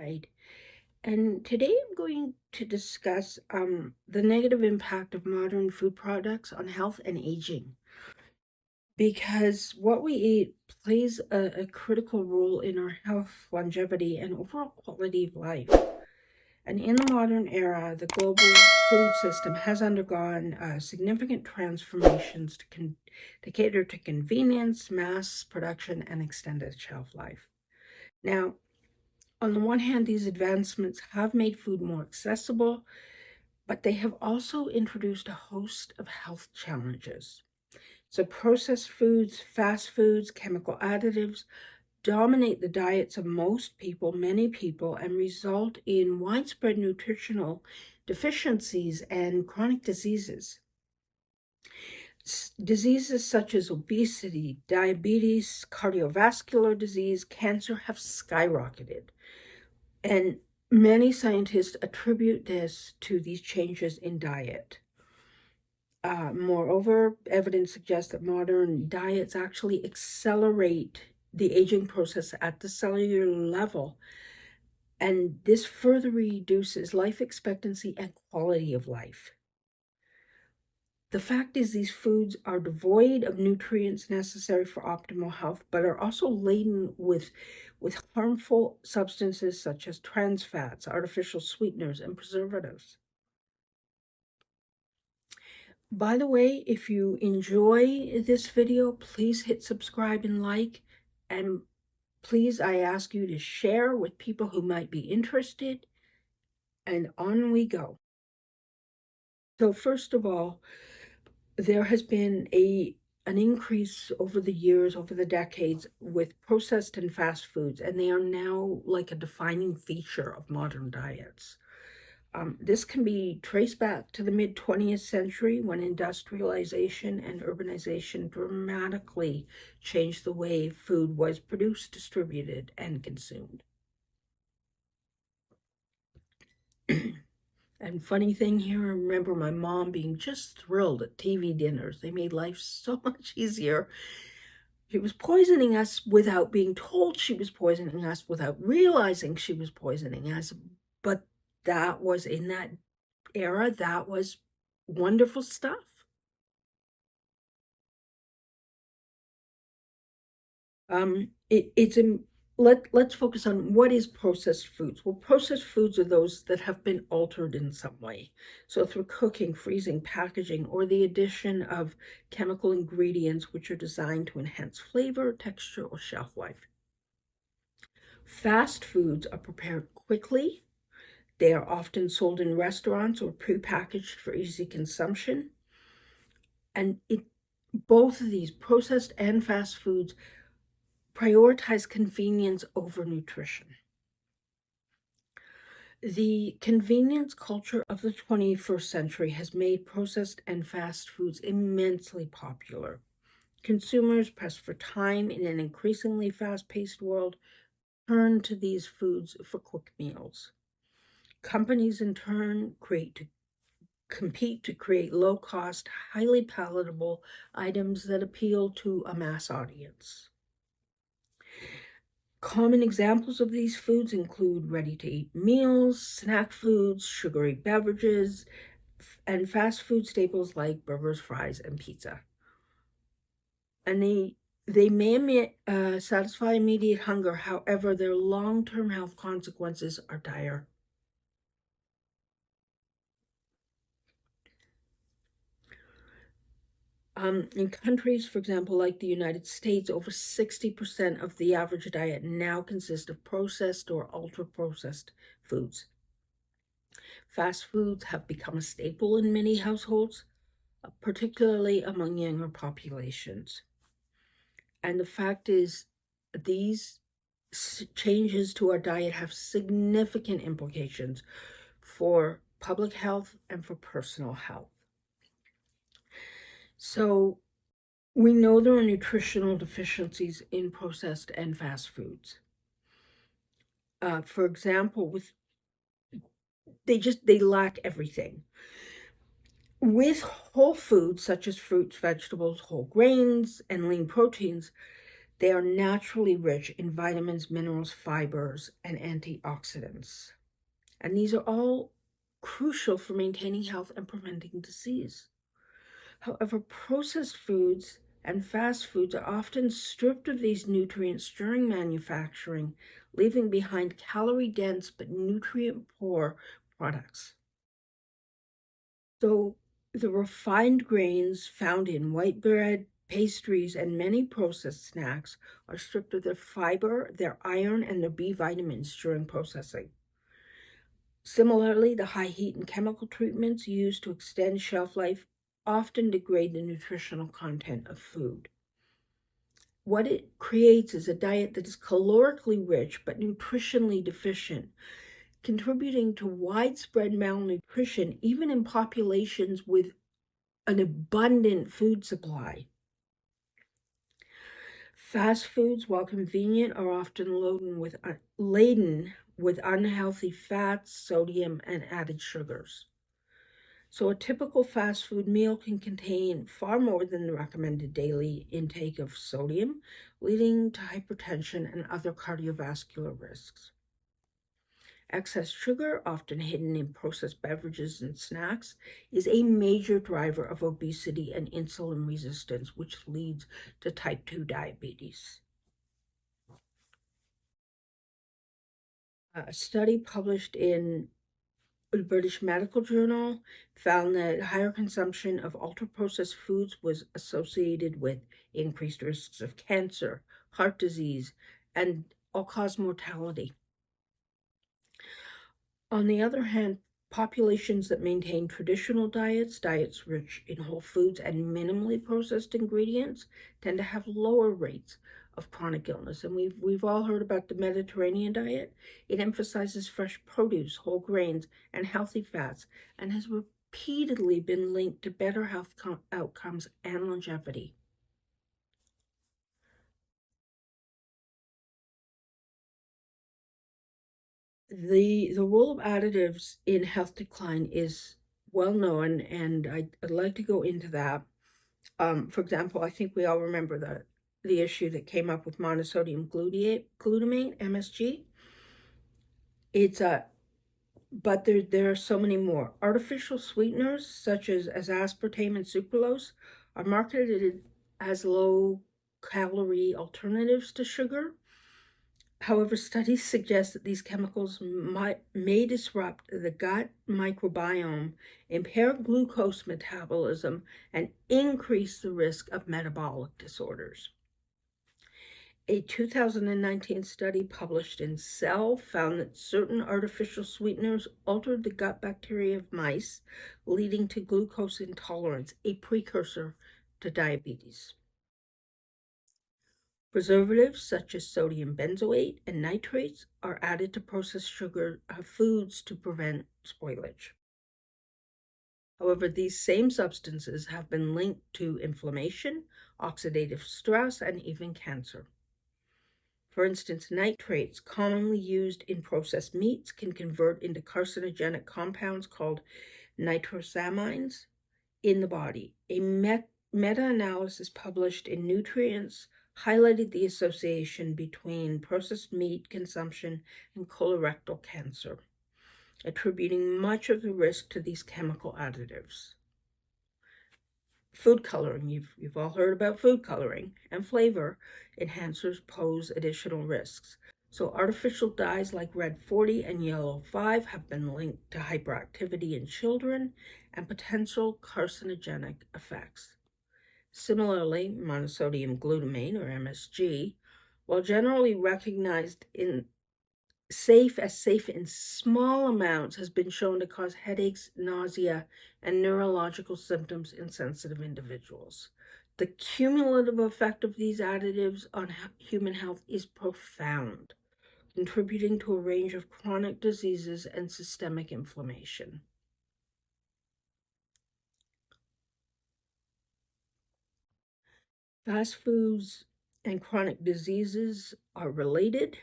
Right. And today I'm going to discuss the negative impact of modern food products on health and aging. Because what we eat plays a critical role in our health, longevity, and overall quality of life. And in the modern era, the global food system has undergone significant transformations to cater to convenience, mass production, and extended shelf life. Now, on the one hand, these advancements have made food more accessible, but they have also introduced a host of health challenges. So, processed foods, fast foods, chemical additives dominate the diets of most people, many people, and result in widespread nutritional deficiencies and chronic diseases. Diseases such as obesity, diabetes, cardiovascular disease, cancer have skyrocketed. And many scientists attribute this to these changes in diet. Moreover, evidence suggests that modern diets actually accelerate the aging process at the cellular level, and this further reduces life expectancy and quality of life. The fact is, these foods are devoid of nutrients necessary for optimal health, but are also laden with harmful substances such as trans fats, artificial sweeteners, and preservatives. By the way, if you enjoy this video, please hit subscribe and like, and please, I ask you to share with people who might be interested, and on we go. So first of all, there has been an increase over the years, over the decades, with processed and fast foods, and they are now like a defining feature of modern diets. This can be traced back to the mid-20th century when industrialization and urbanization dramatically changed the way food was produced, distributed, and consumed. And funny thing here, I remember my mom being just thrilled at TV dinners. They made life so much easier. She was poisoning us without being told she was poisoning us, without realizing she was poisoning us. But that was, in that era, that was wonderful stuff. Let's focus on what is processed foods. Well, processed foods are those that have been altered in some way. So through cooking, freezing, packaging, or the addition of chemical ingredients which are designed to enhance flavor, texture, or shelf life. Fast foods are prepared quickly. They are often sold in restaurants or prepackaged for easy consumption. And both of these, processed and fast foods, prioritize convenience over nutrition. The convenience culture of the 21st century has made processed and fast foods immensely popular. Consumers, pressed for time in an increasingly fast-paced world, turn to these foods for quick meals. Companies, in turn, compete to create low-cost, highly palatable items that appeal to a mass audience. Common examples of these foods include ready-to-eat meals, snack foods, sugary beverages, and fast food staples like burgers, fries, and pizza. And they may satisfy immediate hunger, however, their long-term health consequences are dire. In countries, for example, like the United States, over 60% of the average diet now consists of processed or ultra-processed foods. Fast foods have become a staple in many households, particularly among younger populations. And the fact is, these changes to our diet have significant implications for public health and for personal health. So we know there are nutritional deficiencies in processed and fast foods. For example, they lack everything. With whole foods such as fruits, vegetables, whole grains, and lean proteins, They are naturally rich in vitamins, minerals, fibers, and antioxidants. And these are all crucial for maintaining health and preventing disease. However, processed foods and fast foods are often stripped of these nutrients during manufacturing, leaving behind calorie-dense but nutrient-poor products. So the refined grains found in white bread, pastries, and many processed snacks are stripped of their fiber, their iron, and their B vitamins during processing. Similarly, the high heat and chemical treatments used to extend shelf life often degrade the nutritional content of food. What it creates is a diet that is calorically rich but nutritionally deficient, contributing to widespread malnutrition even in populations with an abundant food supply. Fast foods, while convenient, are often laden with unhealthy fats, sodium, and added sugars. So a typical fast food meal can contain far more than the recommended daily intake of sodium, leading to hypertension and other cardiovascular risks. Excess sugar, often hidden in processed beverages and snacks, is a major driver of obesity and insulin resistance, which leads to type 2 diabetes. A study published in the British Medical Journal found that higher consumption of ultra-processed foods was associated with increased risks of cancer, heart disease, and all-cause mortality. On the other hand, populations that maintain traditional diets rich in whole foods and minimally processed ingredients, tend to have lower rates of chronic illness. And we've all heard about the Mediterranean diet. It emphasizes fresh produce, whole grains, and healthy fats, and has repeatedly been linked to better health outcomes and longevity. The role of additives in health decline is well known, and I'd like to go into that. For example, I think we all remember the issue that came up with monosodium glutamate, MSG. It's but there are so many more. Artificial sweeteners such as aspartame and sucralose are marketed as low-calorie alternatives to sugar. However, studies suggest that these chemicals may disrupt the gut microbiome, impair glucose metabolism, and increase the risk of metabolic disorders. A 2019 study published in Cell found that certain artificial sweeteners altered the gut bacteria of mice, leading to glucose intolerance, a precursor to diabetes. Preservatives such as sodium benzoate and nitrates are added to processed sugar foods to prevent spoilage. However, these same substances have been linked to inflammation, oxidative stress, and even cancer. For instance, nitrates, commonly used in processed meats, can convert into carcinogenic compounds called nitrosamines in the body. A meta-analysis published in Nutrients highlighted the association between processed meat consumption and colorectal cancer, attributing much of the risk to these chemical additives. Food coloring, you've all heard about food coloring, and flavor enhancers pose additional risks. So artificial dyes like red 40 and yellow 5 have been linked to hyperactivity in children and potential carcinogenic effects. Similarly, monosodium glutamate, or MSG, while generally recognized in safe in small amounts, has been shown to cause headaches, nausea, and neurological symptoms in sensitive individuals. The cumulative effect of these additives on human health is profound, contributing to a range of chronic diseases and systemic inflammation. Fast foods and chronic diseases are related.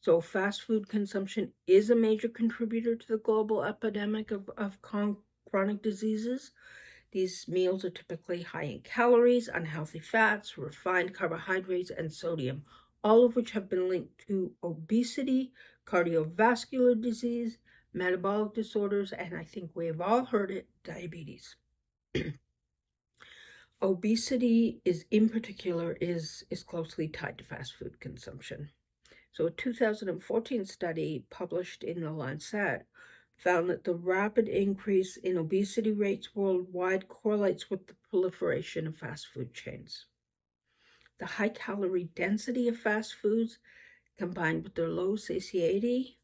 So fast food consumption is a major contributor to the global epidemic of chronic diseases. These meals are typically high in calories, unhealthy fats, refined carbohydrates, and sodium, all of which have been linked to obesity, cardiovascular disease, metabolic disorders, and I think we have all heard it, diabetes. Obesity in particular is closely tied to fast food consumption. So a 2014 study published in The Lancet found that the rapid increase in obesity rates worldwide correlates with the proliferation of fast food chains. The high calorie density of fast foods, combined with their low satiety,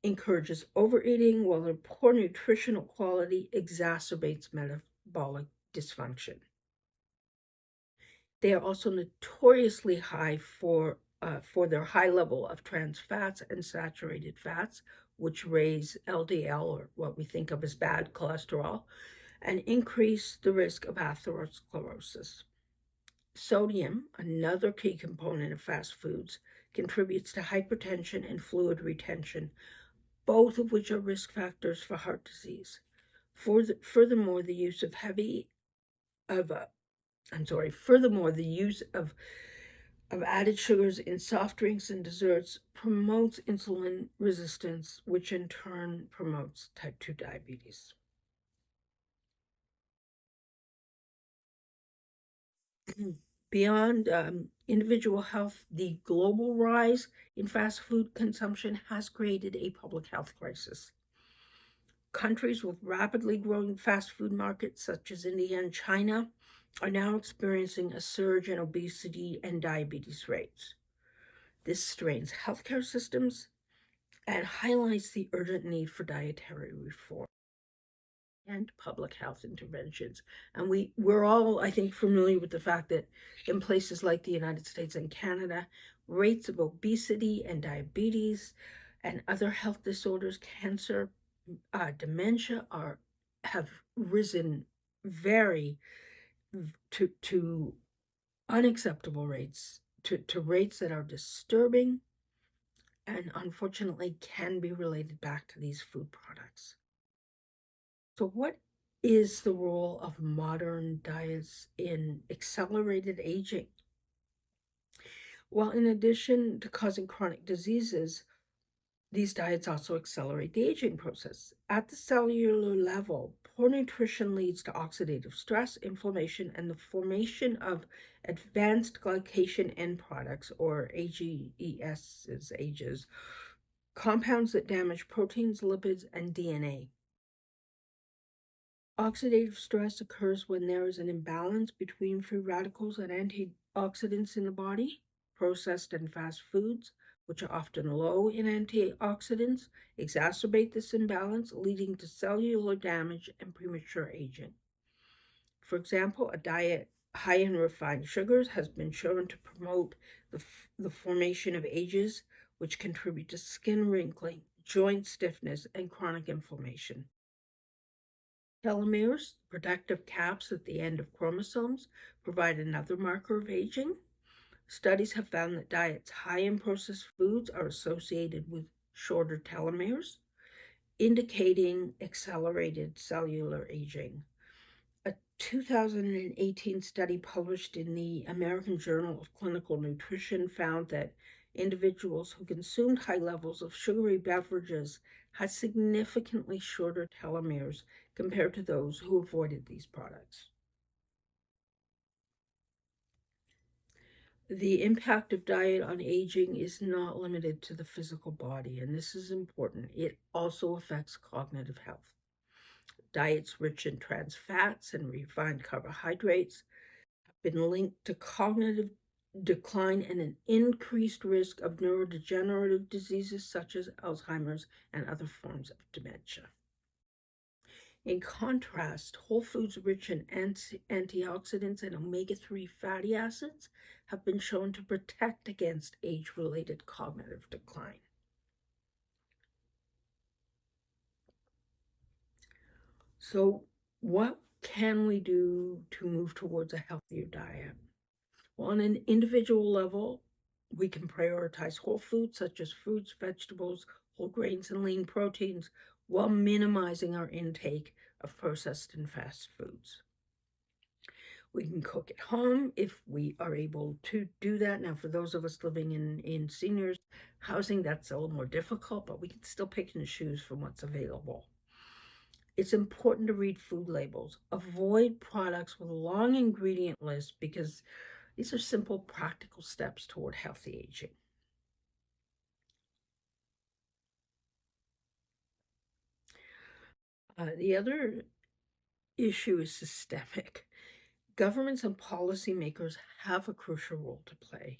encourages overeating, while their poor nutritional quality exacerbates metabolic dysfunction. They are also notoriously high for their high level of trans fats and saturated fats, which raise LDL, or what we think of as bad cholesterol, and increase the risk of atherosclerosis. Sodium, another key component of fast foods, contributes to hypertension and fluid retention, both of which are risk factors for heart disease. Furthermore, the use of added sugars in soft drinks and desserts promotes insulin resistance, which in turn promotes type 2 diabetes. Beyond individual health, the global rise in fast food consumption has created a public health crisis. Countries with rapidly growing fast food markets, such as India and China, are now experiencing a surge in obesity and diabetes rates. This strains healthcare systems and highlights the urgent need for dietary reform and public health interventions. And we're all, I think, familiar with the fact that in places like the United States and Canada, rates of obesity and diabetes and other health disorders, cancer, dementia have risen to unacceptable rates, to rates that are disturbing and unfortunately can be related back to these food products. So what is the role of modern diets in accelerated aging? Well, in addition to causing chronic diseases, these diets also accelerate the aging process. At the cellular level, poor nutrition leads to oxidative stress, inflammation, and the formation of advanced glycation end products, or AGEs, compounds that damage proteins, lipids, and DNA. Oxidative stress occurs when there is an imbalance between free radicals and antioxidants in the body. Processed and fast foods, which are often low in antioxidants, exacerbate this imbalance, leading to cellular damage and premature aging. For example, a diet high in refined sugars has been shown to promote the formation of ages, which contribute to skin wrinkling, joint stiffness, and chronic inflammation. Telomeres, protective caps at the end of chromosomes, provide another marker of aging. Studies have found that diets high in processed foods are associated with shorter telomeres, indicating accelerated cellular aging. A 2018 study published in the American Journal of Clinical Nutrition found that individuals who consumed high levels of sugary beverages had significantly shorter telomeres compared to those who avoided these products. The impact of diet on aging is not limited to the physical body, and this is important. It also affects cognitive health. Diets rich in trans fats and refined carbohydrates have been linked to cognitive decline and an increased risk of neurodegenerative diseases such as Alzheimer's and other forms of dementia. In contrast, whole foods rich in antioxidants and omega-3 fatty acids have been shown to protect against age-related cognitive decline. So what can we do to move towards a healthier diet? Well, on an individual level, we can prioritize whole foods such as fruits, vegetables, whole grains, and lean proteins while minimizing our intake of processed and fast foods. We can cook at home if we are able to do that. Now, for those of us living in seniors housing, that's a little more difficult, but we can still pick and choose from what's available. It's important to read food labels. Avoid products with long ingredient lists because these are simple, practical steps toward healthy aging. The other issue is systemic. Governments and policymakers have a crucial role to play.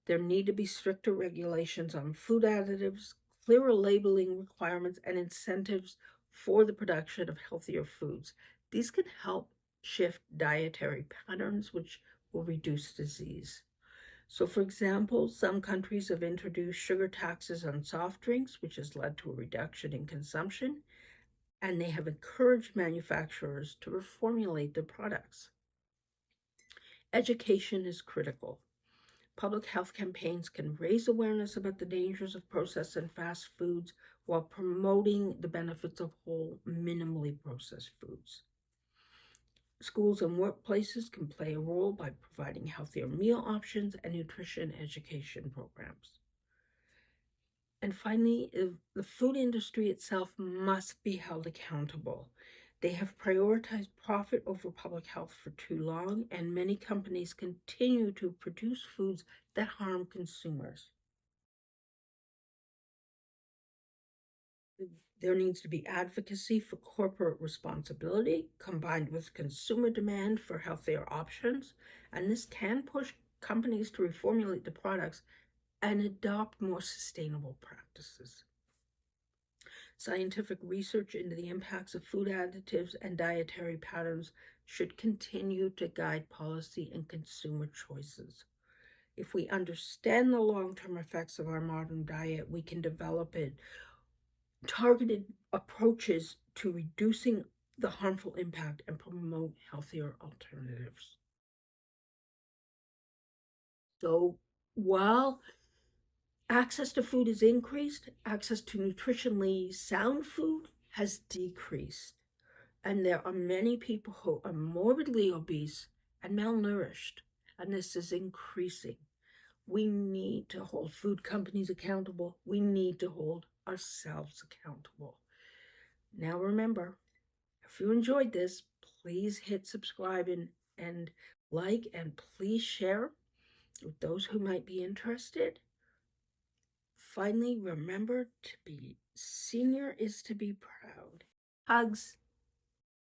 There need to be stricter regulations on food additives, clearer labeling requirements, and incentives for the production of healthier foods. These can help shift dietary patterns, which will reduce disease. So, for example, some countries have introduced sugar taxes on soft drinks, which has led to a reduction in consumption, and they have encouraged manufacturers to reformulate their products. Education is critical. Public health campaigns can raise awareness about the dangers of processed and fast foods while promoting the benefits of whole, minimally processed foods. Schools and workplaces can play a role by providing healthier meal options and nutrition education programs. And finally, the food industry itself must be held accountable. They have prioritized profit over public health for too long, and many companies continue to produce foods that harm consumers. There needs to be advocacy for corporate responsibility combined with consumer demand for healthier options, and this can push companies to reformulate the products and adopt more sustainable practices. Scientific research into the impacts of food additives and dietary patterns should continue to guide policy and consumer choices. If we understand the long-term effects of our modern diet, we can develop targeted approaches to reducing the harmful impact and promote healthier alternatives. So while access to food is increased, access to nutritionally sound food has decreased. And there are many people who are morbidly obese and malnourished, and this is increasing. We need to hold food companies accountable. We need to hold ourselves accountable. Now remember, if you enjoyed this, please hit subscribe and like, and please share with those who might be interested. Finally, remember to be senior is to be proud. Hugs.